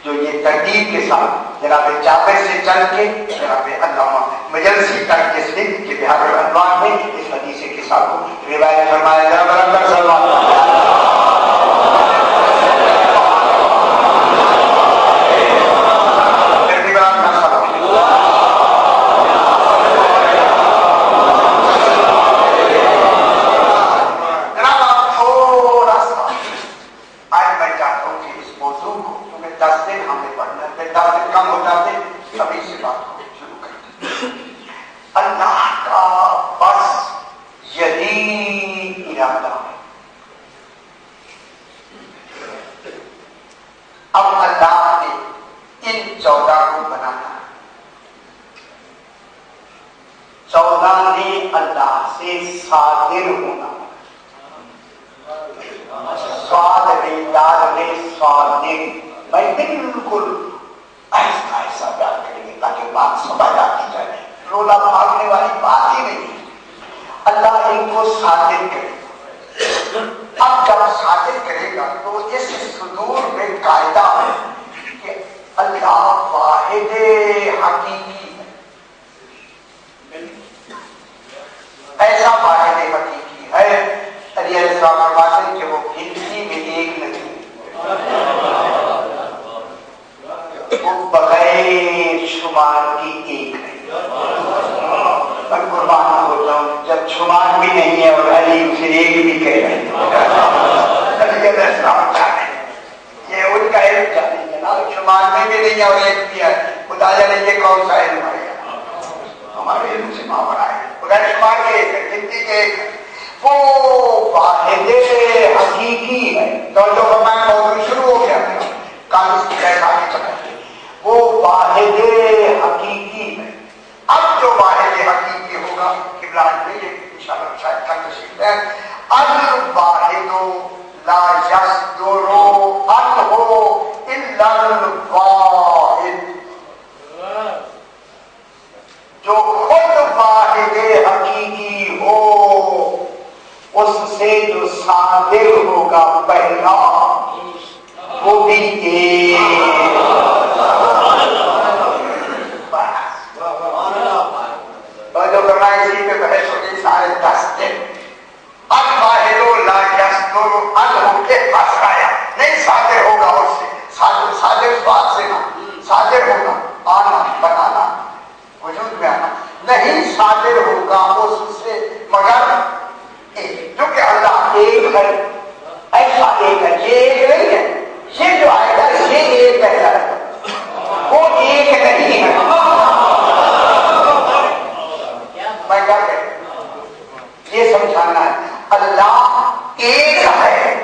جو یہ ترتیب کے ساتھ جناب جابر سے چل کے جناب علامہ مجلسی تک جس نے کہ بہار الانوار میں اس حدیث کے ساتھ کو روایت فرمایا. ذرا برابر سلمان پڑھنا ہے، 10 دن کم ہو جاتے، ابھی سے بات کو شروع کرتے۔ اللہ کا بس یہی ارادہ ہے۔ اب اللہ نے ان 14 کو بنانا، 14 نے اللہ سے صادر ہونا، میں بالکل ایسا ایسا بیان کریں گے تاکہ بات سمجھ آتی جائے، رولا بھاگنے والی بات ہی نہیں۔ اللہ ان کو صادر کرے گا، اب جب صادر کرے گا تو اس صدور میں قاعدہ ہے کہ اللہ واحد حقیقی ہے، ایسا واحد حقیقی ہے علی علیہ السلام فرماتے ہیں کہ وہ گنتی میں ایک نہیں، وہ بغیر شمار کی ایک ہے۔ میں قربان ہوتا ہوں جب شمار بھی نہیں ہے اور علی اسے ایک بھی کہہ رہے ہیں، علی علیہ السلام جانے یہ ان کا علم جانے جناب، شمار میں بھی نہیں ہے اور ایک بھی ہے، خدا جانے یہ کون سا علم ہے ہمارے علم سے ماورا ہے، بغیر شمار کے ایک ہے، گنتی کے ایک ہے، وہ واحد حقیقی ہے۔ تو جو فرمایا موضوع شروع ہو گیا کام اس کی جائے آگے چلا، وہ واحد حقیقی ہے۔ اب جو واحد حقیقی ہوگا قبلہ میں یہ انشاءاللہ شاید کل تشریف ہے، الواحد لا یصدر عنہ الا الواحد، جو خود واحد حقیقی ہو اس سے جو صادر ہوگا پہلا وہ بھی ایک، جو کرنا اسی پہ بحث ہوگی سارے 10 دن۔ اب واحد لا یصدر عنہ کے پاس آیا نہیں، صادر ہوگا اس سے، صادر اس بات سے نہ، صادر ہوگا آنا بنانا وجود میں آنا، نہیں صادر ہوگا اس سے مگر ایک، جو کہ اللہ ایک ہے، ایسا ایک ہے، یہ ایک نہیں ہے، یہ جو آئے گا یہ ایک کہتا ہے، وہ ایک نہیں ہے۔ میں کیا کہتا یہ سمجھانا ہے، اللہ ایک ہے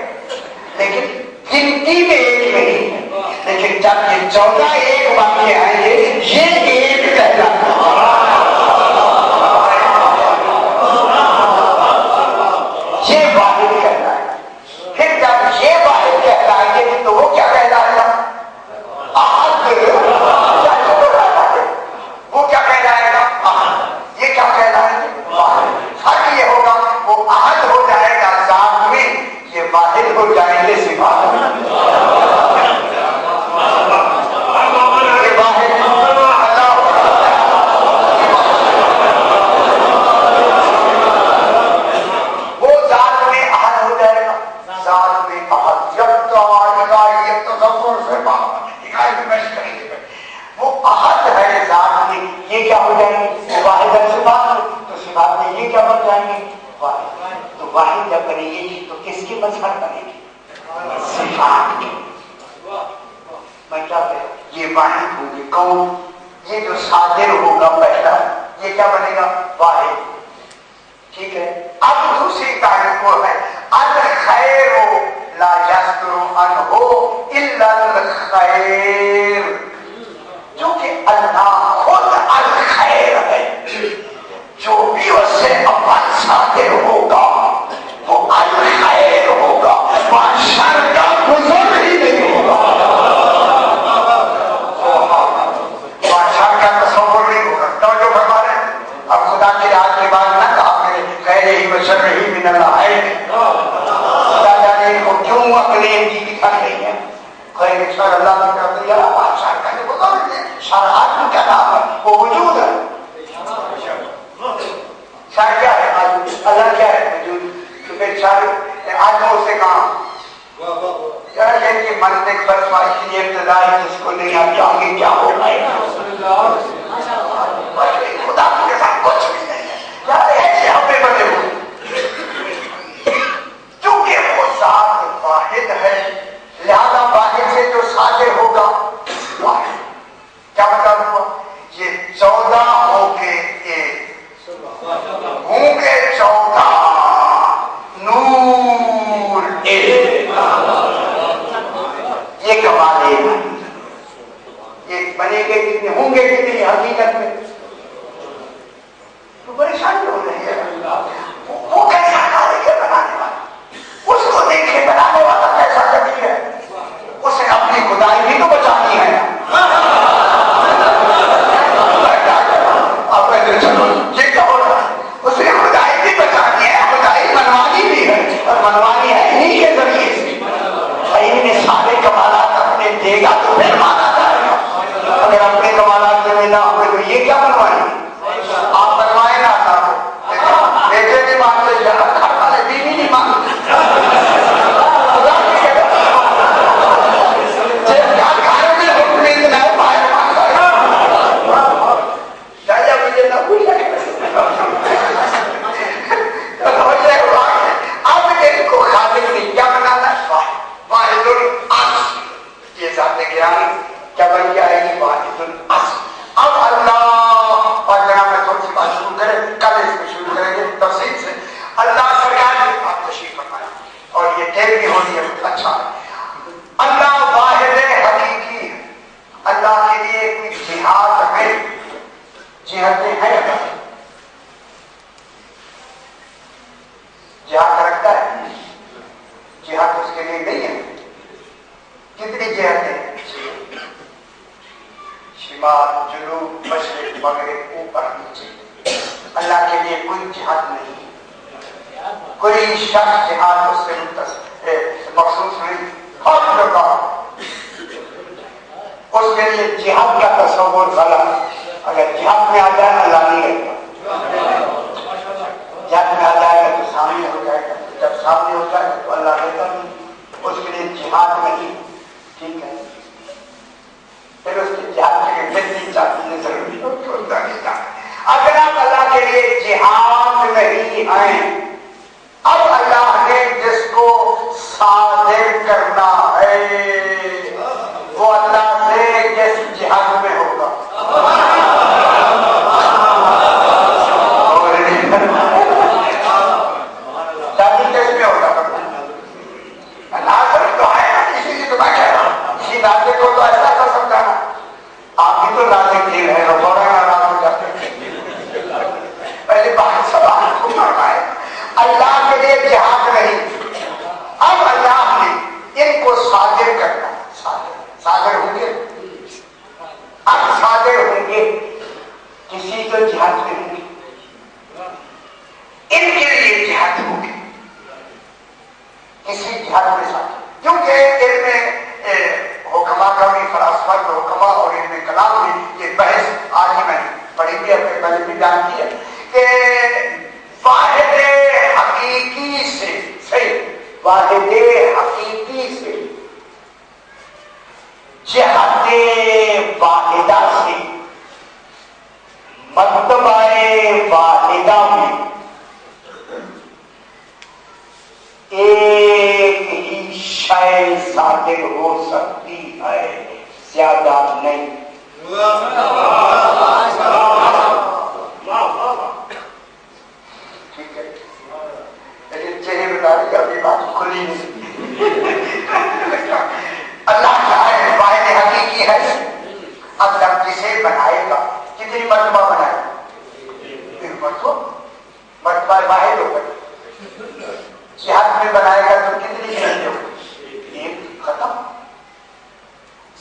لیکن گنتی میں ایک نہیں ہے، لیکن جب یہ 14 ایک واقع آئیں گے یہ ایک کہتا ہے، یہ واحد کہتا ہے۔ پھر جب یہ واحد کہتا ہے تو وہ کیا کہلائے گا؟ احد۔ وہ کیا کہلائے گا؟ احد۔ یہ کیا کہلائے گا؟ واحد۔ فرق یہ ہوگا وہ احد ہو جائے گا ذات میں، یہ واحد ہو جائیں گے صفات میں۔ یہ واحد یہ کیا ہو جائیں گے؟ واحد صفات ہے تو صفات میں یہ کیا بن جائیں گے؟ واحد۔ تو واحد جب بنے گی تو کس کی مظہر بنے گی؟ صفات کی۔ میں کیا کہہ یہ واحد ہوگی کون؟ یہ جو صادر ہوگا پہلا یہ کیا بنے گا؟ واحد۔ ٹھیک ہے، اب دوسری تعریف وہ ہے الخیر لا یصدر عنہ الا الخیر، جو کہ اللہ خود الخیر ہے، جو بھی اس سے اول صادر ہوگا وہ الخیر ہوگا، وہاں شر کا گزر ہی نہیں ہوگا، وہاں شر کا تصور نہیں ہوگا۔ توجہ فرما رہے ہیں، اب خدا کے یاد کے بعد نہ کہا کہ خیر ہی بشر ہی من اللہ ہے، خدا جانے کو کیوں عقلیں کی دکھا رہی ہیں، خیر شر اللہ کی طرف دیا بادشاہ کا نہیں بتا رہے، شرعات میں کیا نام ہے؟ وہ وجود ہے۔ شر کیا ہے؟ اللہ کیا ہے؟ وجود۔ تو پھر شر آج وہ اسے کہا کہ منطق فرمائی کی ابتدائی جس کو نہیں آتی آگے کیا ہوگا، خدا کے ساتھ کچھ بھی نہیں ہے، یار ایسے ہمیں بنے ہوئے، کیونکہ وہ ذات واحد ہے، لہذا واحد سے جو صادر ہوگا ایک بنے گے کتنے ہوں گے کتنی حقیقت میں تو پریشانی ہو رہی ہے. وہ کیسا کاریگر بنانے والا, اس کو دیکھے بنانے والا کیسا کبھی ہے, اسے اپنی خدائی بھی تو بچانی ہے. آپ چلو یہ کہو نا, اسے خدائی بھی بچانی ہے, خدائی منوانی بھی ہے, اور منوانی ہے انہیں کے ذریعے سے. انہیں سارے کمالات اپنے دے گا تو پھر مانا جائے گا. اگر اپنے کمالات میں نہ ہوئے تو یہ کیا بنوائیں گے؟ آپ بنوائے نا اللہ کو, بیٹے نہیں مانگتے, گھر والے بیوی نہیں مانگتے, خدا کی گھر میں حکم اتنا ہے باہر مانگا ہے. چاہیے مجھے نہ پوچھا اب ان کو خالق نہیں کیا بنانا ہے, واحد الاصل. یہ ذات گرامی کیا بن جائے گی, واحد الاصل. اب اللہ اور جناب میں تھوڑی سی بات شروع کریں, کل اس کو شروع کریں گے تفصیل سے. اللہ سرکار نے آپ تشریف فرمایا اور یہ ٹیپ بھی ہونی ہے, اچھا ہے. اللہ واحد حقیقی ہے. اللہ کے لیے کوئی جہاد ہے, جہتیں ہیں اللہ, جہاد رکھتا ہے, جہاد اس کے لیے نہیں ہے. کتنی جہتیں, شمال جنوب مشرق مغرب اوپر نیچے, اللہ کے لیے کوئی جہاد نہیں, کوئی شخص جہاد اس سے مخصوص نہیں. ہر جگہ اس کے لیے جہاد کا تصور غلط. اگر جہاد میں آ جائے اللہ نہیں رہتا, جہاد میں آ جائے گا تو سامنے ہو جائے گا, جب سامنے ہو جائے گا تو اللہ رہتا نہیں. اس کے لیے جہاد نہیں, ٹھیک ہے, پھر اس کی جہاد کے لیے پھر چاہتی ضروری ہوتا ہے. اگر آپ اللہ کے لیے جہاد نہیں ہیں, اب اللہ نے جس کو صادر کرنا ہے وہ اللہ سے جس جہاد میں ہوگا. شادی کیس میں ہوگا, ناظر تو ہے نا, اسی لیے تو میں کہہ رہا ہوں, اسی ناظر کو تو ایسا کر سمجھانا. آپ بھی تو ناظر دل ہے, فوراً ناراض ہو جاتے ہیں. پہلے بات سوال کو فرمائے, اللہ کے لیے جہاد نہیں. اب اللہ نے ان کو صادر کرنا, صادر ہوں گے, اب صادر ہوں گے کسی کو جہاد میں ہوں گے, ان کے لیے جہاد ہوں گے کسی جہاد میں صادر. کیونکہ علم حکما کا بھی, فلاسفہ حکما اور علم کلام میں یہ بحث آج ہی میں نے پڑھی بھی ہے, پہلے بھی بیان کی ہے کہ واحد حقیقی سے, صحیح, واحد حقیقی سے, جہت واحدہ سے, مرتبہ واحدہ میں ایک ہی شے صادر ہو سکتی ہے, زیادہ نہیں. ٹھیک ہے, چہرے بتا رہی ابھی بات کھلی نہیں. اللہ چاہے واحد حقیقی ہے. اب جب جسے بنائے گا کتنی مرتبہ بنائے گا, ایک مرتبہ واحد ہوگا. جہاد میں بنائے گا تو کتنی جہاد ہوگی, ایک ختم.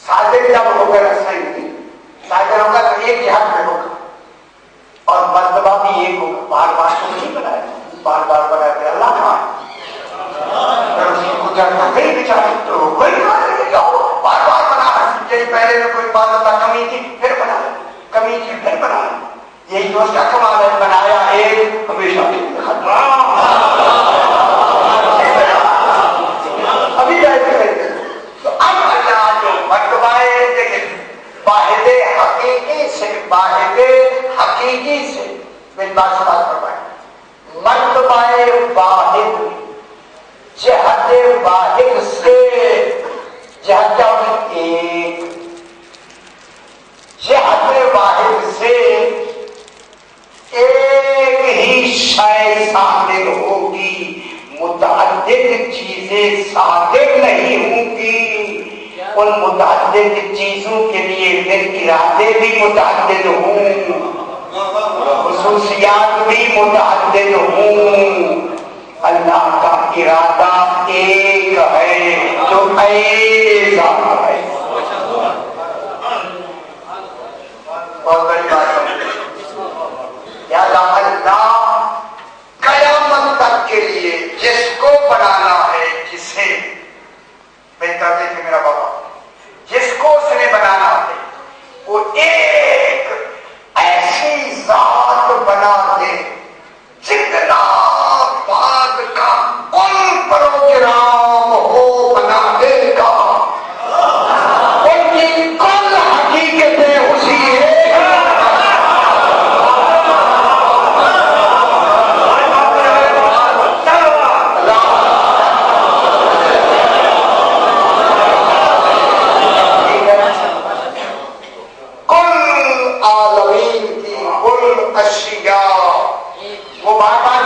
صادر جب ہوگا صحیح نہیں, صادر ہوگا تو ایک جہاد میں ہوگا اور مرتبہ بھی ایک ہوگا. بار بار تو نہیں بنائے گا, بار بار بنائے گا اللہ کہاں کہیں بچارے تو کوئی بار بار بنا رہا. یہی پہلے میں کوئی بات ہوتا کمی تھی پھر بنا لیں, کمی تھی پھر بنا لیں. یہی تو اس کا کمال ہے, بنایا ایک ہمیشہ ابھی جائے تو اب اللہ جو مرتبہ واحد حقیقی سے, واحد حقیقی سے میری بات سمجھ فرمائے, مرتبہ واحد جہت واحد سے, جہت کیا ہوگی ایک, جہت واحد سے ایک ہی شے صادر ہوگی, متعدد چیزیں صادر نہیں ہوں گی. ان متعدد چیزوں کے لیے پھر ارادے بھی متعدد ہوں، خصوصیات بھی متعدد ہوں، اللہ کا ارادہ ایک ہے جو ایسا ہے۔ بہت بڑی بات ہے، لہذا اللہ قیامت تک کے لیے جس کو بنانا ہے، جسے بہتر دیکھے میرا بابا، جس کو اس نے بنانا ہے وہ ایک ایسی ذات بنا دے جتنا بعد کا کل پروگرام ہو بنانے کا، ان کی کل حقیقتیں اسی اشیاء وہ بار بار